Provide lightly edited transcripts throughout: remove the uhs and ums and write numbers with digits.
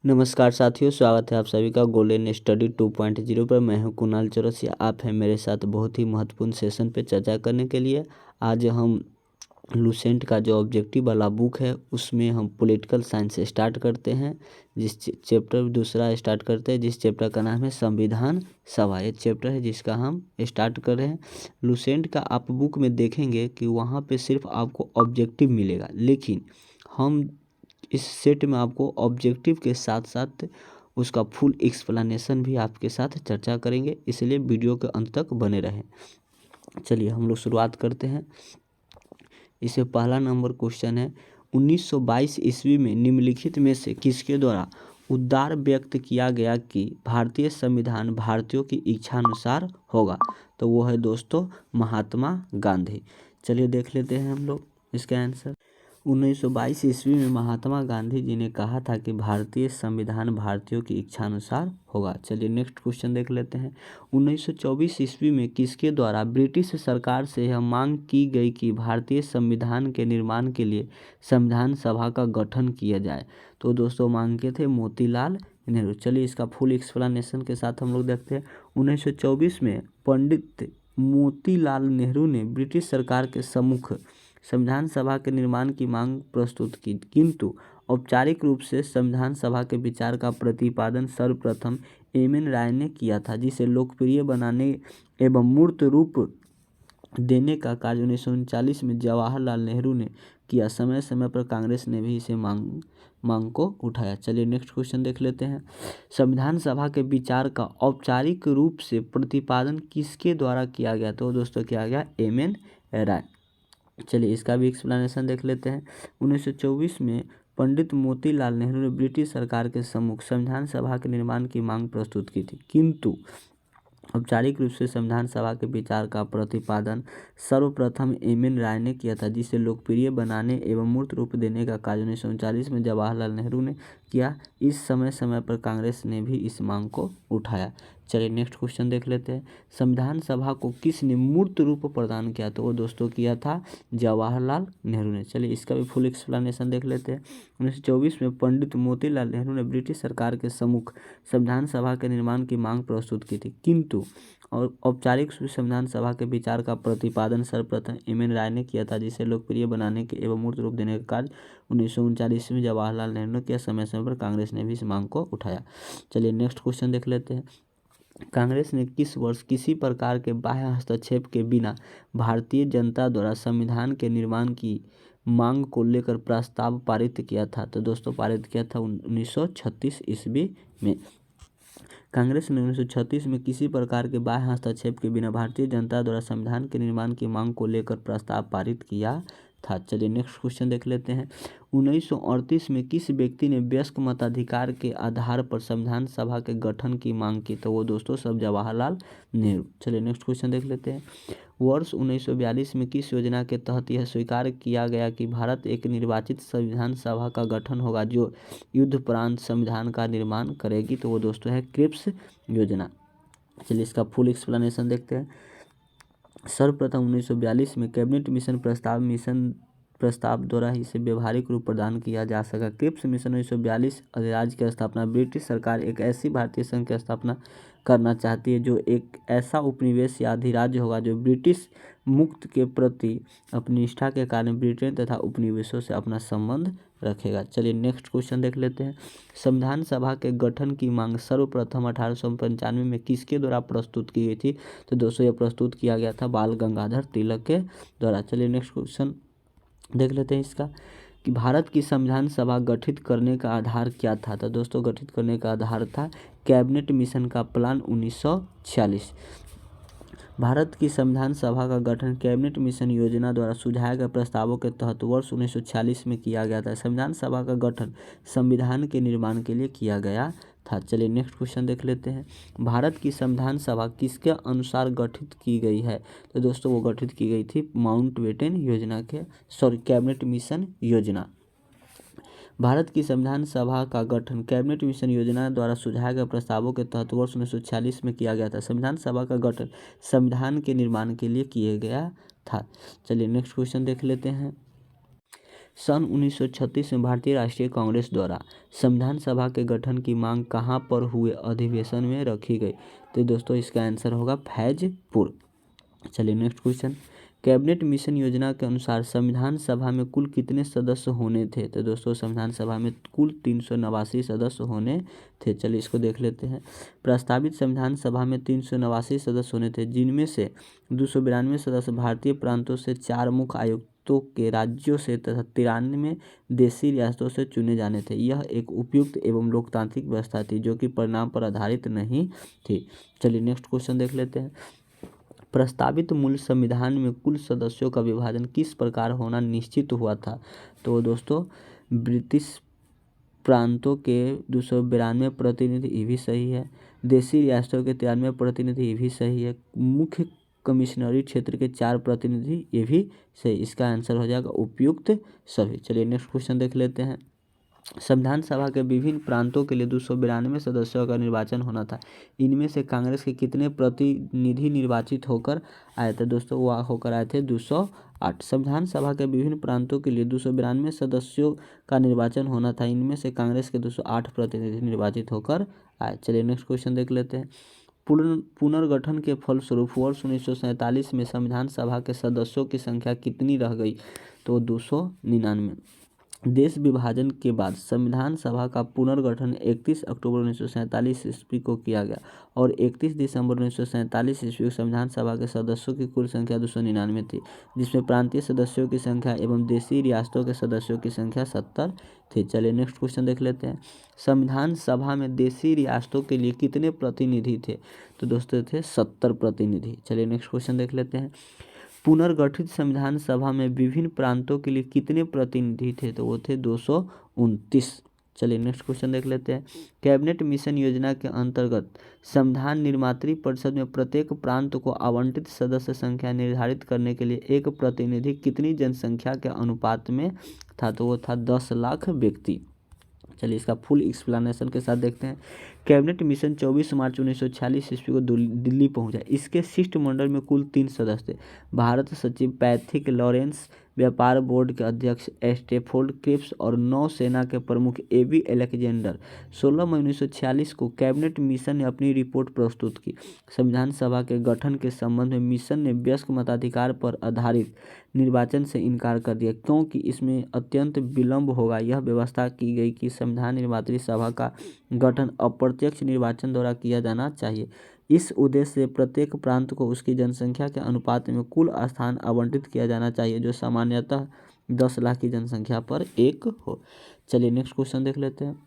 नमस्कार साथियों, स्वागत है आप सभी का गोल्डन स्टडी 2.0 पर। मैं हूं कुणाल चौरसिया। आप हैं मेरे साथ बहुत ही महत्वपूर्ण सेशन पे चर्चा करने के लिए। आज हम लुसेंट का जो ऑब्जेक्टिव वाला बुक है उसमें हम पॉलिटिकल साइंस से स्टार्ट करते हैं। जिस चैप्टर दूसरा स्टार्ट करते हैं, जिस चैप्टर का नाम है संविधान सभा। ये चैप्टर है जिसका हम स्टार्ट कर रहे हैं। लुसेंट का आप बुक में देखेंगे कि वहाँ पे सिर्फ आपको ऑब्जेक्टिव मिलेगा, लेकिन हम इस सेट में आपको ऑब्जेक्टिव के साथ साथ उसका फुल एक्सप्लेनेशन भी आपके साथ चर्चा करेंगे, इसलिए वीडियो के अंत तक बने रहें। चलिए हम लोग शुरुआत करते हैं। इससे पहला नंबर क्वेश्चन है, 1922 ईस्वी में निम्नलिखित में से किसके द्वारा उद्गार व्यक्त किया गया कि भारतीय संविधान भारतीयों की इच्छा अनुसार होगा? तो वो है दोस्तों महात्मा गांधी। चलिए देख लेते हैं हम लोग इसका आंसर। 1922 ईस्वी में महात्मा गांधी जी ने कहा था कि भारतीय संविधान भारतीयों की इच्छा अनुसार होगा। चलिए नेक्स्ट क्वेश्चन देख लेते हैं। 1924 ईस्वी में किसके द्वारा ब्रिटिश सरकार से यह मांग की गई कि भारतीय संविधान के निर्माण के लिए संविधान सभा का गठन किया जाए? तो दोस्तों मांग के थे मोतीलाल नेहरू। चलिए इसका फुल एक्सप्लेनेशन के साथ हम लोग देखते हैं। 1924 में पंडित मोतीलाल नेहरू ने ब्रिटिश सरकार के सम्मुख संविधान सभा के निर्माण की मांग प्रस्तुत की, किंतु औपचारिक रूप से संविधान सभा के विचार का प्रतिपादन सर्वप्रथम एम.एन. राय ने किया था, जिसे लोकप्रिय बनाने एवं मूर्त रूप देने का कार्य 1939 में जवाहरलाल नेहरू ने किया। समय समय पर कांग्रेस ने भी इसे मांग को उठाया। चलिए नेक्स्ट क्वेश्चन देख लेते हैं। संविधान सभा के विचार का औपचारिक रूप से प्रतिपादन किसके द्वारा किया गया? तो दोस्तों किया गया एम.एन. राय। चलिए इसका भी एक्सप्लेनेशन देख लेते हैं। 1924 में पंडित मोतीलाल नेहरू ने ब्रिटिश सरकार के सम्मुख संविधान सभा के निर्माण की मांग प्रस्तुत की थी, किंतु औपचारिक रूप से संविधान सभा के विचार का प्रतिपादन सर्वप्रथम एम.एन. राय ने किया था, जिसे लोकप्रिय बनाने एवं मूर्त रूप देने का कार्य 1939 में जवाहरलाल नेहरू ने किया। इस समय समय पर कांग्रेस ने भी इस मांग को उठाया। चलिए नेक्स्ट क्वेश्चन देख लेते हैं। संविधान सभा को किसने मूर्त रूप प्रदान किया? तो वो दोस्तों किया था जवाहरलाल नेहरू ने। चलिए इसका भी फुल एक्सप्लेनेशन देख लेते हैं। 1924 में पंडित मोतीलाल नेहरू ने ब्रिटिश सरकार के सम्मुख संविधान सभा के निर्माण की मांग प्रस्तुत की थी, किंतु और औपचारिक संविधान सभा के विचार का प्रतिपादन सर्वप्रथम एम.एन. राय ने किया था, जिसे लोकप्रिय बनाने के एवं मूर्त रूप देने का कार्य 1939 में जवाहरलाल नेहरू ने किया। समय समय पर कांग्रेस ने भी इस मांग को उठाया। चलिए नेक्स्ट क्वेश्चन देख लेते हैं। कांग्रेस ने किस वर्ष किसी प्रकार के बाह्य हस्तक्षेप के बिना भारतीय जनता द्वारा संविधान के निर्माण की मांग को लेकर प्रस्ताव पारित किया था? तो दोस्तों पारित किया था 1936 ईस्वी में। कांग्रेस ने 1936 में किसी प्रकार के बाह्य हस्तक्षेप के बिना भारतीय जनता द्वारा संविधान के निर्माण की मांग को लेकर प्रस्ताव पारित किया था। चलिए नेक्स्ट क्वेश्चन देख लेते हैं। 1938 में किस व्यक्ति ने वयस्क मताधिकार के आधार पर संविधान सभा के गठन की मांग की? तो वो दोस्तों सब जवाहरलाल नेहरू। चलिए नेक्स्ट क्वेश्चन देख लेते हैं। वर्ष 1942 में किस योजना के तहत यह स्वीकार किया गया कि भारत एक निर्वाचित संविधान सभा का गठन होगा जो युद्धोपरांत संविधान का निर्माण करेगी? तो वो दोस्तों है क्रिप्स योजना। चलिए इसका फुल एक्सप्लेनेशन देखते हैं। सर्वप्रथम 1942 में कैबिनेट मिशन प्रस्ताव द्वारा इसे व्यवहारिक रूप प्रदान किया जा सका। क्रिप्स मिशन 1942 अधिराज्य की स्थापना। ब्रिटिश सरकार एक ऐसी भारतीय संघ की स्थापना करना चाहती है जो एक ऐसा उपनिवेश या अधिराज्य होगा जो ब्रिटिश मुक्त के प्रति अपनी निष्ठा के कारण ब्रिटेन तथा उपनिवेशों से अपना संबंध रखेगा। चलिए नेक्स्ट क्वेश्चन देख लेते हैं। संविधान सभा के गठन की मांग सर्वप्रथम 1895 में किसके द्वारा प्रस्तुत की गई थी? तो दोस्तों यह प्रस्तुत किया गया था बाल गंगाधर तिलक के द्वारा। चलिए नेक्स्ट क्वेश्चन देख लेते हैं इसका कि भारत की संविधान सभा गठित करने का आधार क्या था? तो दोस्तों गठित करने का आधार था कैबिनेट मिशन का प्लान 1946। भारत की संविधान सभा का गठन कैबिनेट मिशन योजना द्वारा सुझाए गए प्रस्तावों के तहत वर्ष 1946 में किया गया था। संविधान सभा का गठन संविधान के निर्माण के लिए किया गया था। चलिए नेक्स्ट क्वेश्चन देख लेते हैं। भारत की संविधान सभा किसके अनुसार गठित की गई है? तो दोस्तों वो गठित की गई थी माउंटबेटन योजना के कैबिनेट मिशन योजना। भारत की संविधान सभा का गठन कैबिनेट मिशन योजना द्वारा सुझाए गए प्रस्तावों के तहत वर्ष 1946 में किया गया था। संविधान सभा का गठन संविधान के निर्माण के लिए किया गया था। चलिए नेक्स्ट क्वेश्चन देख लेते हैं। सन 1936 में भारतीय राष्ट्रीय कांग्रेस द्वारा संविधान सभा के गठन की मांग कहाँ पर हुए अधिवेशन में रखी गई? तो दोस्तों इसका आंसर होगा फैजपुर। चलिए नेक्स्ट क्वेश्चन, कैबिनेट मिशन योजना के अनुसार संविधान सभा में कुल कितने सदस्य होने थे? तो दोस्तों संविधान सभा में कुल 389 सदस्य होने थे। चलिए इसको देख लेते हैं। प्रस्तावित संविधान सभा में 389 सदस्य होने थे, जिनमें से 292 सदस्य भारतीय प्रांतों से, 4 मुख्य आयुक्तों के राज्यों से तथा 93 देशी रियासतों से चुने जाने थे। यह एक उपयुक्त एवं लोकतांत्रिक व्यवस्था थी जो कि परिणाम पर आधारित नहीं थी। चलिए नेक्स्ट क्वेश्चन देख लेते हैं। प्रस्तावित मूल संविधान में कुल सदस्यों का विभाजन किस प्रकार होना निश्चित हुआ था? तो दोस्तों ब्रिटिश प्रांतों के 292 प्रतिनिधि, ये भी सही है। देशी रियासतों के 93 प्रतिनिधि, ये भी सही है। मुख्य कमिश्नरी क्षेत्र के 4 प्रतिनिधि, ये भी सही। इसका आंसर हो जाएगा उपयुक्त सभी। चलिए नेक्स्ट क्वेश्चन देख लेते हैं। संविधान सभा के विभिन्न प्रांतों के लिए 292 सदस्यों का निर्वाचन होना था। इनमें से कांग्रेस के कितने प्रतिनिधि निर्वाचित होकर आए थे? दोस्तों वह होकर आए थे 208। संविधान सभा के विभिन्न प्रांतों के लिए 292 सदस्यों का निर्वाचन होना था। इनमें से कांग्रेस के 208 प्रतिनिधि निर्वाचित होकर आए। चलिए नेक्स्ट क्वेश्चन देख लेते हैं। पुनर्गठन के फलस्वरूप वर्ष 1947 में संविधान सभा के सदस्यों की संख्या कितनी रह गई? तो 299। देश विभाजन के बाद संविधान सभा का पुनर्गठन 31 अक्टूबर 1947 ईस्वी को किया गया और 31 दिसंबर 1947 ईस्वी को संविधान सभा के सदस्यों की कुल संख्या 299 थी, जिसमें प्रांतीय सदस्यों की संख्या एवं देशी रियासतों के सदस्यों की संख्या 70 थी। चलिए नेक्स्ट क्वेश्चन देख लेते हैं। संविधान सभा में देशी रियासतों के लिए कितने प्रतिनिधि थे? तो दोस्तों थे 70 प्रतिनिधि। चलिए नेक्स्ट क्वेश्चन देख लेते हैं। पुनर्गठित संविधान सभा में विभिन्न प्रांतों के लिए कितने प्रतिनिधि थे? तो वो थे 229। चलिए नेक्स्ट क्वेश्चन देख लेते हैं। कैबिनेट मिशन योजना के अंतर्गत संविधान निर्मात्री परिषद में प्रत्येक प्रांत को आवंटित सदस्य संख्या निर्धारित करने के लिए एक प्रतिनिधि कितनी जनसंख्या के अनुपात में था? तो वो था 10 लाख व्यक्ति। चलिए इसका फुल एक्सप्लेनेशन के साथ देखते हैं। कैबिनेट मिशन 24 मार्च 1946 ईस्वी को दिल्ली पहुंचा। इसके शिष्टमंडल में कुल 3 सदस्य थे। भारत सचिव पैथिक लॉरेंस, व्यापार बोर्ड के अध्यक्ष स्टेफोर्ड क्रिप्स और नौसेना के प्रमुख एबी अलेक्जेंडर। 16 मई 1946 को कैबिनेट मिशन ने अपनी रिपोर्ट प्रस्तुत की। संविधान सभा के गठन के संबंध में मिशन ने वयस्क मताधिकार पर आधारित निर्वाचन से इनकार कर दिया, क्योंकि इसमें अत्यंत विलंब होगा। यह व्यवस्था की गई कि संविधान निर्मात्री सभा का गठन अप्रत्यक्ष निर्वाचन द्वारा किया जाना चाहिए। इस उद्देश्य से प्रत्येक प्रांत को उसकी जनसंख्या के अनुपात में कुल स्थान आवंटित किया जाना चाहिए, जो सामान्यतः 10 लाख की जनसंख्या पर 1 हो। चलिए नेक्स्ट क्वेश्चन देख लेते हैं।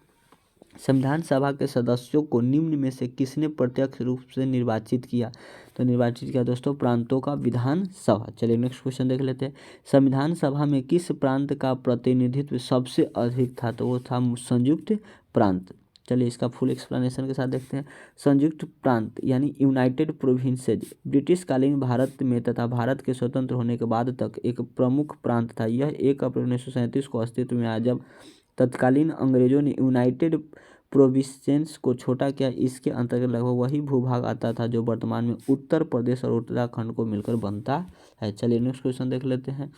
संविधान सभा के सदस्यों को निम्न में से किसने प्रत्यक्ष रूप से निर्वाचित किया? तो निर्वाचित किया दोस्तों प्रांतों का विधान सभा। चलिए नेक्स्ट क्वेश्चन देख लेते हैं। संविधान सभा में किस प्रांत का प्रतिनिधित्व सबसे अधिक था? तो वो था संयुक्त प्रांत। चलिए इसका फुल एक्सप्लेनेशन के साथ देखते हैं। संयुक्त प्रांत यानी यूनाइटेड प्रोविंसेज ब्रिटिश कालीन भारत में तथा भारत के स्वतंत्र होने के बाद तक एक प्रमुख प्रांत था। यह 1 अप्रैल 1937 को अस्तित्व में आया, जब तत्कालीन अंग्रेजों ने यूनाइटेड प्रोविंसेस को छोटा किया। इसके अंतर्गत लगभग वही भूभाग आता था जो वर्तमान में उत्तर प्रदेश और उत्तराखंड को मिलकर बनता है। चलिए नेक्स्ट क्वेश्चन देख लेते हैं।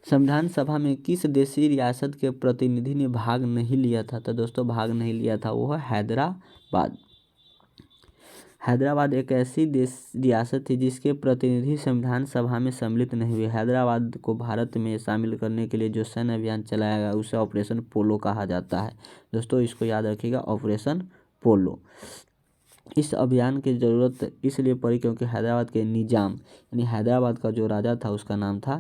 संविधान सभा में किस देशी रियासत के प्रतिनिधि ने भाग नहीं लिया था? तो दोस्तों भाग नहीं लिया था वो हैदराबाद। हैदराबाद एक ऐसी रियासत थी जिसके प्रतिनिधि संविधान सभा में सम्मिलित नहीं हुए। हैदराबाद को भारत में शामिल करने के लिए जो सैन्य अभियान चलाया गया उसे ऑपरेशन पोलो कहा जाता है। दोस्तों इसको याद रखिएगा, ऑपरेशन पोलो। इस अभियान की ज़रूरत इसलिए पड़ी क्योंकि हैदराबाद के निजाम यानी हैदराबाद का जो राजा था उसका नाम था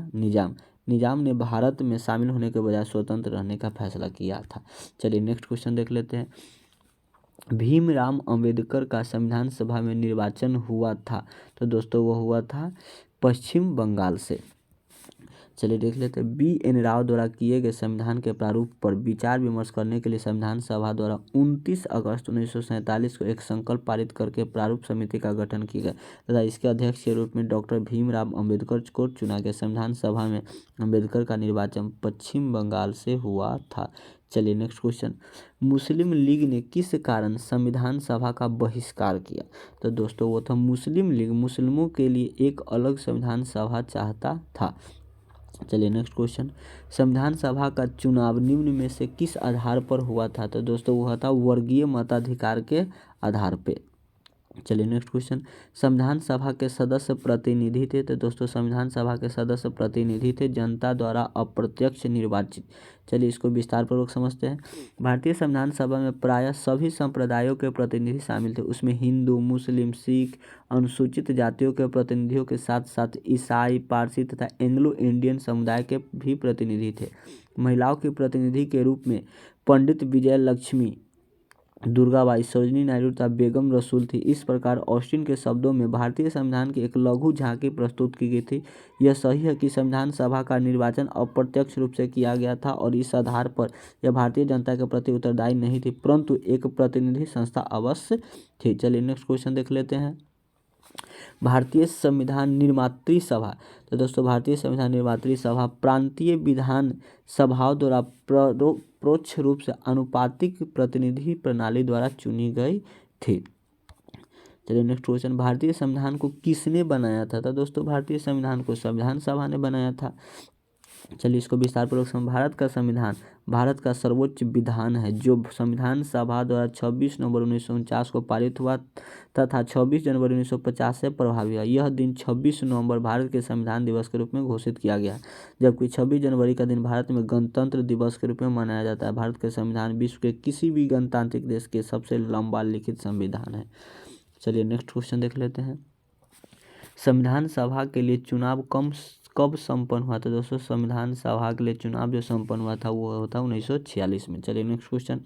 निजाम ने भारत में शामिल होने के बजाय स्वतंत्र रहने का फैसला किया था। चलिए नेक्स्ट क्वेश्चन देख लेते हैं। भीमराव अंबेडकर का संविधान सभा में निर्वाचन हुआ था। तो दोस्तों वो हुआ था पश्चिम बंगाल से। चलिए देख लेते हैं। BN राव द्वारा किए गए संविधान के प्रारूप पर विचार विमर्श करने के लिए संविधान सभा द्वारा 29 अगस्त 1947 को एक संकल्प पारित करके प्रारूप समिति का गठन किया गया तथा इसके अध्यक्ष के रूप में डॉक्टर भीमराव अंबेडकर को चुना गया। संविधान सभा में अंबेडकर का निर्वाचन पश्चिम बंगाल से हुआ था। चलिए नेक्स्ट क्वेश्चन। मुस्लिम लीग ने किस कारण संविधान सभा का बहिष्कार किया? तो दोस्तों वो था मुस्लिम लीग मुस्लिमों के लिए एक अलग संविधान सभा चाहता था। चलिए नेक्स्ट क्वेश्चन, संविधान सभा का चुनाव निम्न में से किस आधार पर हुआ था? तो दोस्तों वह था वर्गीय मताधिकार के आधार पे। चलिए नेक्स्ट क्वेश्चन, संविधान सभा के सदस्य प्रतिनिधि थे? तो दोस्तों संविधान सभा के सदस्य प्रतिनिधि थे जनता द्वारा अप्रत्यक्ष निर्वाचित। चलिए इसको विस्तार पूर्वक समझते हैं। भारतीय संविधान सभा में प्रायः सभी संप्रदायों के प्रतिनिधि शामिल थे। उसमें हिंदू, मुस्लिम, सिख, अनुसूचित जातियों के प्रतिनिधियों के साथ साथ ईसाई, पारसी तथा एंग्लो इंडियन समुदाय के भी प्रतिनिधि थे। महिलाओं के प्रतिनिधि के रूप में पंडित विजय लक्ष्मी, दुर्गाबाई, सरोजिनी नायडू तथा बेगम रसूल थी। इस प्रकार ऑस्टिन के शब्दों में भारतीय संविधान की एक लघु झांकी प्रस्तुत की गई थी। यह सही है कि संविधान सभा का निर्वाचन अप्रत्यक्ष रूप से किया गया था और इस आधार पर यह भारतीय जनता के प्रति उत्तरदायी नहीं थी, परंतु एक प्रतिनिधि संस्था अवश्य थी। चलिए नेक्स्ट क्वेश्चन देख लेते हैं। भारतीय संविधान निर्मात्री सभा, तो दोस्तों भारतीय संविधान निर्मात्री सभा प्रांतीय विधान सभाओं द्वारा परोक्ष रूप से आनुपातिक प्रतिनिधि प्रणाली द्वारा चुनी गई थी। चलिए नेक्स्ट क्वेश्चन, भारतीय संविधान को किसने बनाया था? तो दोस्तों भारतीय संविधान को संविधान सभा ने बनाया था। चलिए इसको विस्तार पूर्वक समझ। भारत का संविधान भारत का सर्वोच्च विधान है जो संविधान सभा द्वारा 26 नवंबर 1949 को पारित हुआ तथा 26 जनवरी 1950 से प्रभावी हुआ। यह दिन 26 नवंबर भारत के संविधान दिवस के रूप में घोषित किया गया, जबकि 26 जनवरी का दिन भारत में गणतंत्र दिवस के रूप में मनाया जाता है। भारत के संविधान विश्व के किसी भी गणतांत्रिक देश के सबसे लंबा लिखित संविधान है। चलिए नेक्स्ट क्वेश्चन देख लेते हैं। संविधान सभा के लिए चुनाव कब संपन्न हुआ था? दोस्तों संविधान सभा के लिए चुनाव जो संपन्न हुआ था वो होता 1946 में। चलिए नेक्स्ट क्वेश्चन,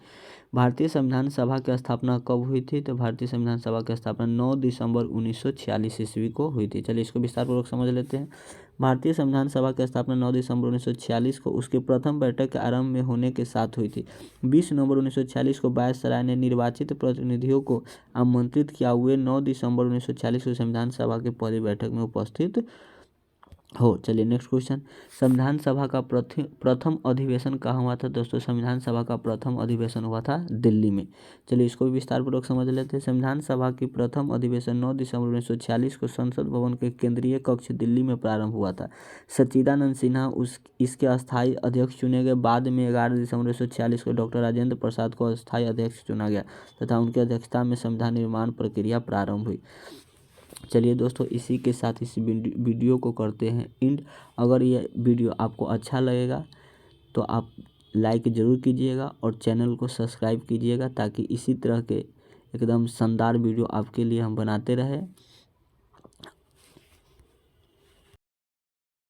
भारतीय संविधान सभा की स्थापना कब हुई थी? तो भारतीय संविधान सभा की स्थापना 9 दिसंबर 1946 ईस्वी को हुई थी। चलिए इसको विस्तार पूर्वक समझ लेते हैं। भारतीय संविधान सभा की स्थापना 9 दिसंबर 1946 को उसके प्रथम बैठक के आरंभ में होने के साथ हुई थी। 20 नवंबर 1946 को वायसराय ने निर्वाचित प्रतिनिधियों को आमंत्रित किया हुए 9 दिसंबर 1946 को संविधान सभा की पहली बैठक में उपस्थित हो। चलिए नेक्स्ट क्वेश्चन, संविधान सभा का प्रथम अधिवेशन कहाँ हुआ था? दोस्तों संविधान सभा का प्रथम अधिवेशन हुआ था दिल्ली में। चलिए इसको भी विस्तार पूर्वक समझ लेते हैं। संविधान सभा की प्रथम अधिवेशन 9 दिसंबर 1946 को संसद भवन के केंद्रीय कक्ष दिल्ली में प्रारंभ हुआ था। सच्चिदानंद सिन्हा इसके अस्थायी अध्यक्ष चुने गए। बाद में 11 दिसंबर 1946 को डॉक्टर राजेंद्र प्रसाद को अस्थायी अध्यक्ष चुना गया तथा उनकी अध्यक्षता में संविधान निर्माण प्रक्रिया प्रारंभ हुई। चलिए दोस्तों इसी के साथ इस वीडियो को करते हैं एंड। अगर ये वीडियो आपको अच्छा लगेगा तो आप लाइक ज़रूर कीजिएगा और चैनल को सब्सक्राइब कीजिएगा ताकि इसी तरह के एकदम शानदार वीडियो आपके लिए हम बनाते रहें।